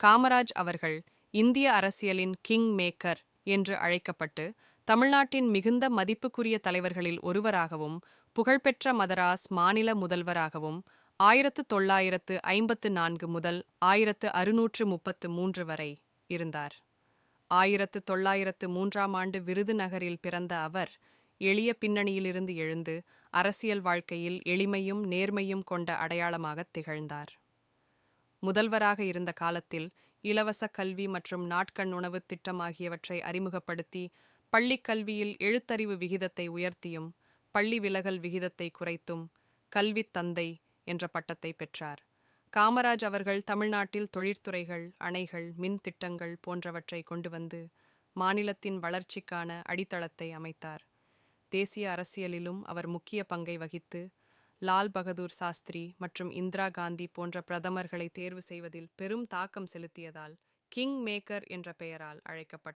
காமராஜ் அவர்கள் இந்திய அரசியலின் கிங் மேக்கர் என்று அழைக்கப்பட்டு தமிழ்நாட்டின் மிகுந்த மதிப்புக்குரிய தலைவர்களில் ஒருவராகவும் புகழ்பெற்ற மதராஸ் மாநில முதல்வராகவும் 1954 முதல் 1633 வரை இருந்தார். 1903ஆம் ஆண்டு விருதுநகரில் பிறந்த அவர் எளிய பின்னணியிலிருந்து எழுந்து அரசியல் வாழ்க்கையில் எளிமையும் நேர்மையும் கொண்ட அடையாளமாகத் திகழ்ந்தார். முதல்வராக இருந்த காலத்தில் இலவச கல்வி மற்றும் நாட்கண் உணவு திட்டம் ஆகியவற்றை அறிமுகப்படுத்தி பள்ளிக் கல்வியில் எழுத்தறிவு விகிதத்தை உயர்த்தியும் பள்ளி விலகல் விகிதத்தை குறைத்தும் கல்வித் தந்தை என்ற பட்டத்தை பெற்றார். காமராஜ் அவர்கள் தமிழ்நாட்டில் தொழிற்துறைகள், அணைகள், மின் திட்டங்கள் போன்றவற்றை கொண்டு வந்து மாநிலத்தின் வளர்ச்சிக்கான அடித்தளத்தை அமைத்தார். தேசிய அரசியலிலும் அவர் முக்கிய பங்கை வகித்து லால் பகதூர் சாஸ்திரி மற்றும் இந்திரா காந்தி போன்ற பிரதமர்களை தேர்வு செய்வதில் பெரும் தாக்கம் செலுத்தியதால் கிங் மேக்கர் என்ற பெயரால் அழைக்கப்பட்டார்.